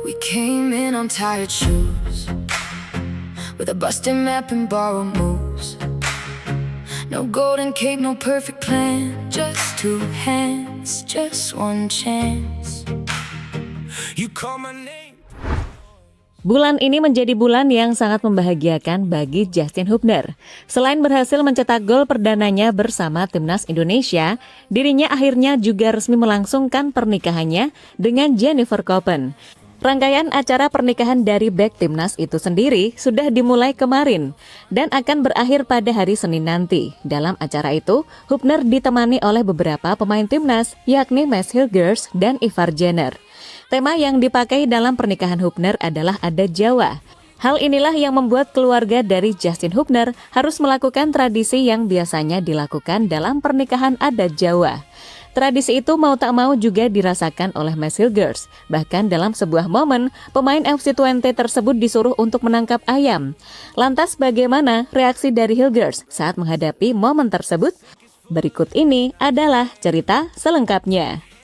We came in on tired shoes, with a busted map and borrowed moves. No golden cape, no perfect plan, just two hands, just one chance. You call my name. Bulan ini menjadi bulan yang sangat membahagiakan bagi Justin Hubner. Selain berhasil mencetak gol perdananya bersama Timnas Indonesia, dirinya akhirnya juga resmi melangsungkan pernikahannya dengan Jennifer Koppen. Rangkaian acara pernikahan dari bek Timnas itu sendiri sudah dimulai kemarin dan akan berakhir pada hari Senin nanti. Dalam acara itu, Hubner ditemani oleh beberapa pemain Timnas, yakni Mads Hilgers dan Ivar Jenner. Tema yang dipakai dalam pernikahan Hubner adalah adat Jawa. Hal inilah yang membuat keluarga dari Justin Hubner harus melakukan tradisi yang biasanya dilakukan dalam pernikahan adat Jawa. Tradisi itu mau tak mau juga dirasakan oleh Mads Hilgers. Bahkan dalam sebuah momen, pemain FC Twente tersebut disuruh untuk menangkap ayam. Lantas bagaimana reaksi dari Hilgers saat menghadapi momen tersebut? Berikut ini adalah cerita selengkapnya.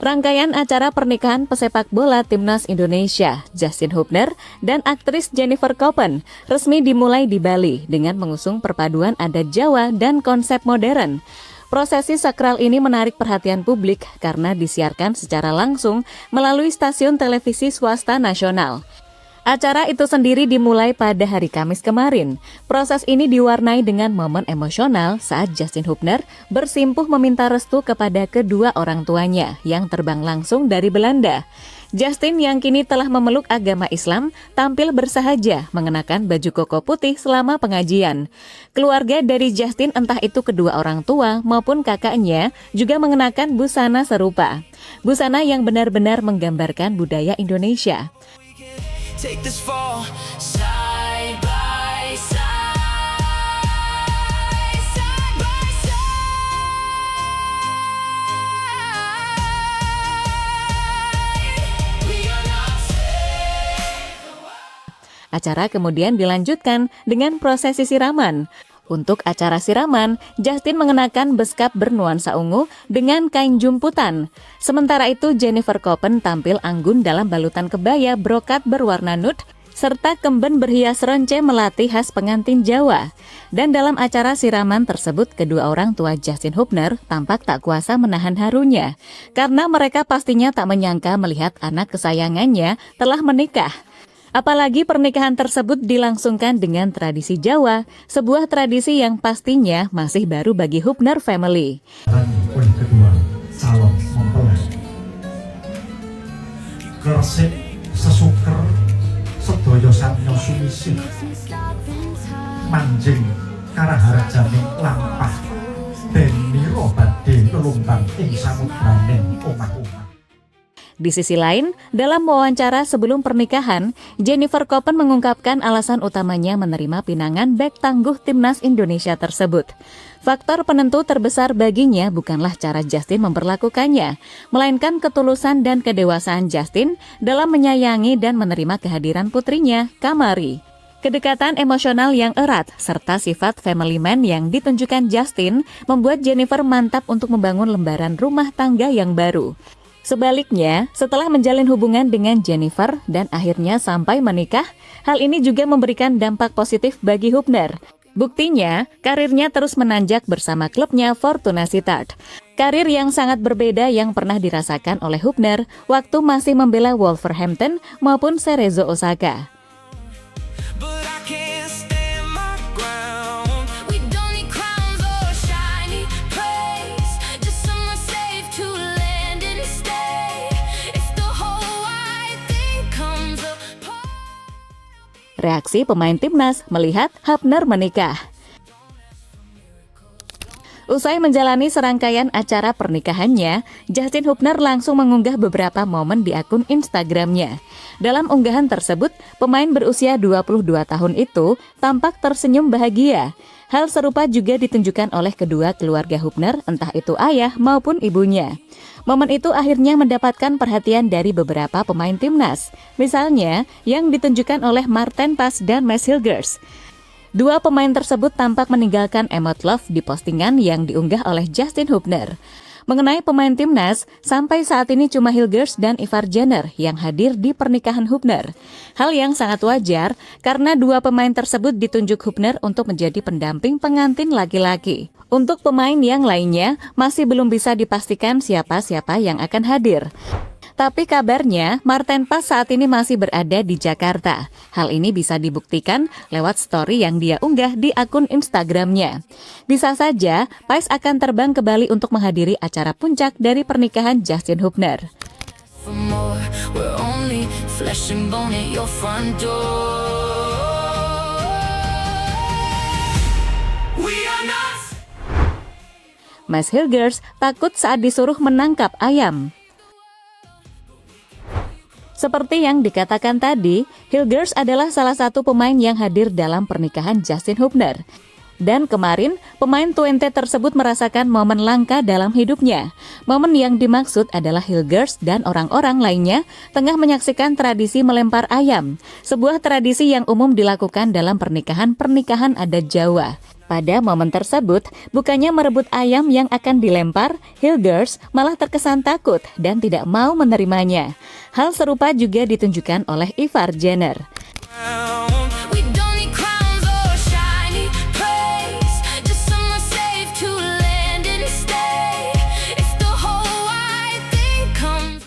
Rangkaian acara pernikahan pesepak bola Timnas Indonesia, Justin Hubner dan aktris Jennifer Koppen resmi dimulai di Bali dengan mengusung perpaduan adat Jawa dan konsep modern. Prosesi sakral ini menarik perhatian publik karena disiarkan secara langsung melalui stasiun televisi swasta nasional. Acara itu sendiri dimulai pada hari Kamis kemarin. Proses ini diwarnai dengan momen emosional saat Justin Hubner bersimpuh meminta restu kepada kedua orang tuanya yang terbang langsung dari Belanda. Justin yang kini telah memeluk agama Islam tampil bersahaja mengenakan baju koko putih selama pengajian. Keluarga dari Justin, entah itu kedua orang tua maupun kakaknya, juga mengenakan busana serupa. Busana yang benar-benar menggambarkan budaya Indonesia. Take this fall side by side, side by side. We are not safe. Acara kemudian dilanjutkan dengan prosesi siraman. Untuk acara siraman, Justin mengenakan beskap bernuansa ungu dengan kain jumputan. Sementara itu, Jennifer Koppen tampil anggun dalam balutan kebaya brokat berwarna nude serta kemben berhias ronce melati khas pengantin Jawa. Dan dalam acara siraman tersebut, kedua orang tua Justin Hubner tampak tak kuasa menahan harunya karena mereka pastinya tak menyangka melihat anak kesayangannya telah menikah. Apalagi pernikahan tersebut dilangsungkan dengan tradisi Jawa, sebuah tradisi yang pastinya masih baru bagi Hubner family. Oleh kedua calon mempelai, gresik sesuker sedaya satya sumisih, manjing karaharjaning lampah, den mira badhe lumbang ing samudraning omah-omah. Di sisi lain, dalam wawancara sebelum pernikahan, Jennifer Koppen mengungkapkan alasan utamanya menerima pinangan bek tangguh Timnas Indonesia tersebut. Faktor penentu terbesar baginya bukanlah cara Justin memperlakukannya, melainkan ketulusan dan kedewasaan Justin dalam menyayangi dan menerima kehadiran putrinya, Kamari. Kedekatan emosional yang erat serta sifat family man yang ditunjukkan Justin membuat Jennifer mantap untuk membangun lembaran rumah tangga yang baru. Sebaliknya, setelah menjalin hubungan dengan Jennifer dan akhirnya sampai menikah, hal ini juga memberikan dampak positif bagi Hubner. Buktinya, karirnya terus menanjak bersama klubnya Fortuna Sittard. Karir yang sangat berbeda yang pernah dirasakan oleh Hubner waktu masih membela Wolverhampton maupun Cerezo Osaka. Reaksi pemain Timnas melihat Hubner menikah. Usai menjalani serangkaian acara pernikahannya, Justin Hubner langsung mengunggah beberapa momen di akun Instagramnya. Dalam unggahan tersebut, pemain berusia 22 tahun itu tampak tersenyum bahagia. Hal serupa juga ditunjukkan oleh kedua keluarga Hübner, entah itu ayah maupun ibunya. Momen itu akhirnya mendapatkan perhatian dari beberapa pemain timnas. Misalnya, yang ditunjukkan oleh Marten Pas dan Mads Hilgers. Dua pemain tersebut tampak meninggalkan emot love di postingan yang diunggah oleh Justin Hübner. Mengenai pemain timnas, sampai saat ini cuma Hilgers dan Ivar Jenner yang hadir di pernikahan Hübner. Hal yang sangat wajar karena dua pemain tersebut ditunjuk Hübner untuk menjadi pendamping pengantin laki-laki. Untuk pemain yang lainnya, masih belum bisa dipastikan siapa-siapa yang akan hadir. Tapi kabarnya, Marten Pas saat ini masih berada di Jakarta. Hal ini bisa dibuktikan lewat story yang dia unggah di akun Instagramnya. Bisa saja, Pas akan terbang ke Bali untuk menghadiri acara puncak dari pernikahan Justin Hübner. For more, we're only flesh and bone at your front door. We are not. Mads Hilgers takut saat disuruh menangkap ayam. Seperti yang dikatakan tadi, Hilgers adalah salah satu pemain yang hadir dalam pernikahan Justin Hübner. Dan kemarin, pemain Twente tersebut merasakan momen langka dalam hidupnya. Momen yang dimaksud adalah Hilgers dan orang-orang lainnya tengah menyaksikan tradisi melempar ayam, sebuah tradisi yang umum dilakukan dalam pernikahan adat Jawa. Pada momen tersebut, bukannya merebut ayam yang akan dilempar, Hilgers malah terkesan takut dan tidak mau menerimanya. Hal serupa juga ditunjukkan oleh Ivar Jenner. We don't need crowns or shiny praise, just someone safe to land and stay. If the whole wide thing comes.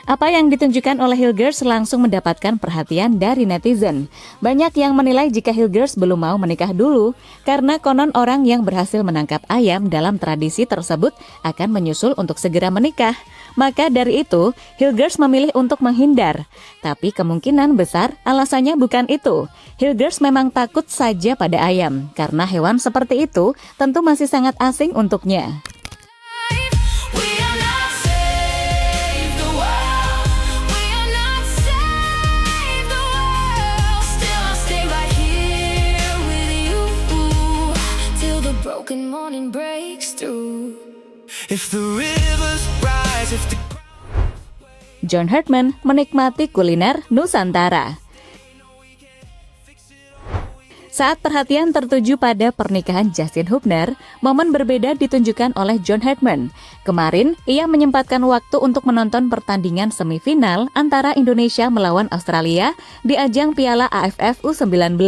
Apa yang ditunjukkan oleh Hilgers langsung mendapatkan perhatian dari netizen. Banyak yang menilai jika Hilgers belum mau menikah dulu, karena konon orang yang berhasil menangkap ayam dalam tradisi tersebut akan menyusul untuk segera menikah. Maka dari itu, Hilgers memilih untuk menghindar. Tapi kemungkinan besar alasannya bukan itu. Hilgers memang takut saja pada ayam, karena hewan seperti itu tentu masih sangat asing untuknya. We are not save the world. We are not save the world. Still I'll stay right here with you till the broken morning breaks through. If the rivers rise, if the John Hartman menikmati kuliner Nusantara. Saat perhatian tertuju pada pernikahan Justin Hübner, momen berbeda ditunjukkan oleh John Hartman. Kemarin, ia menyempatkan waktu untuk menonton pertandingan semifinal antara Indonesia melawan Australia di ajang Piala AFF U19.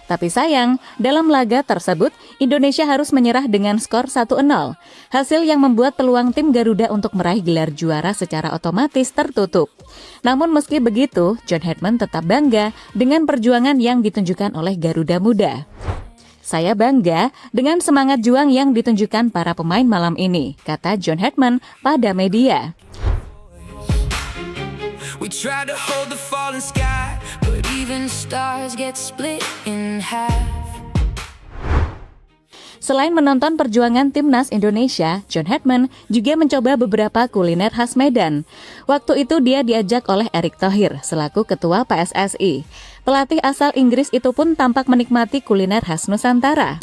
Tapi sayang, dalam laga tersebut, Indonesia harus menyerah dengan skor 1-0. Hasil yang membuat peluang tim Garuda untuk meraih gelar juara secara otomatis tertutup. Namun meski begitu, John Hartman tetap bangga dengan perjuangan yang ditunjukkan oleh Garuda Muda. Saya bangga dengan semangat juang yang ditunjukkan para pemain malam ini, kata John Hartman pada media. we try to hold the falling sky, But even stars get split in half. Selain menonton perjuangan timnas Indonesia, John Hartman juga mencoba beberapa kuliner khas Medan. Waktu itu dia diajak oleh Erick Thohir selaku ketua PSSI. Pelatih asal Inggris itu pun tampak menikmati kuliner khas Nusantara.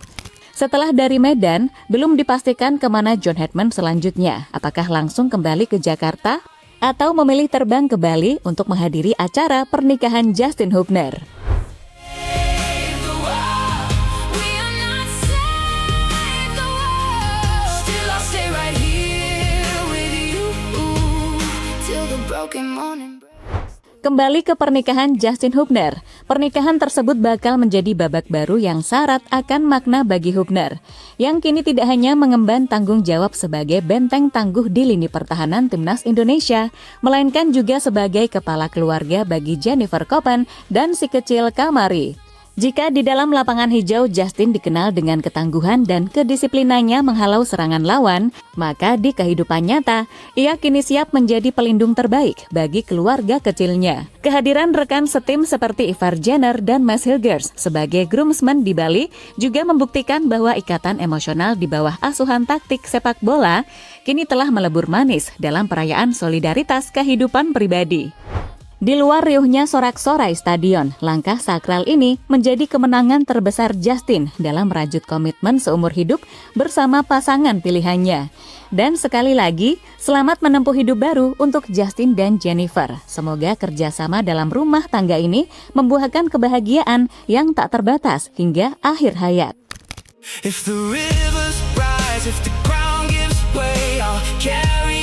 Setelah dari Medan, belum dipastikan kemana John Hartman selanjutnya. Apakah langsung kembali ke Jakarta atau memilih terbang ke Bali untuk menghadiri acara pernikahan Justin Hübner. Save the world. We are not save the world. Still I'll stay right here with you till the broken morning breaks. Kembali ke pernikahan Justin Hübner. Pernikahan tersebut bakal menjadi babak baru yang syarat akan makna bagi Hübner, yang kini tidak hanya mengemban tanggung jawab sebagai benteng tangguh di lini pertahanan timnas Indonesia, melainkan juga sebagai kepala keluarga bagi Jennifer Koppen dan si kecil Kamari. Jika di dalam lapangan hijau Justin dikenal dengan ketangguhan dan kedisiplinannya menghalau serangan lawan, maka di kehidupan nyata, ia kini siap menjadi pelindung terbaik bagi keluarga kecilnya. Kehadiran rekan setim seperti Ivar Jenner dan Mads Hilgers sebagai groomsmen di Bali juga membuktikan bahwa ikatan emosional di bawah asuhan taktik sepak bola kini telah melebur manis dalam perayaan solidaritas kehidupan pribadi. Di luar riuhnya sorak-sorai stadion, langkah sakral ini menjadi kemenangan terbesar Justin dalam merajut komitmen seumur hidup bersama pasangan pilihannya. Dan sekali lagi, selamat menempuh hidup baru untuk Justin dan Jennifer. Semoga kerjasama dalam rumah tangga ini membuahkan kebahagiaan yang tak terbatas hingga akhir hayat. If the rivers rise, if the ground gives way, I'll carry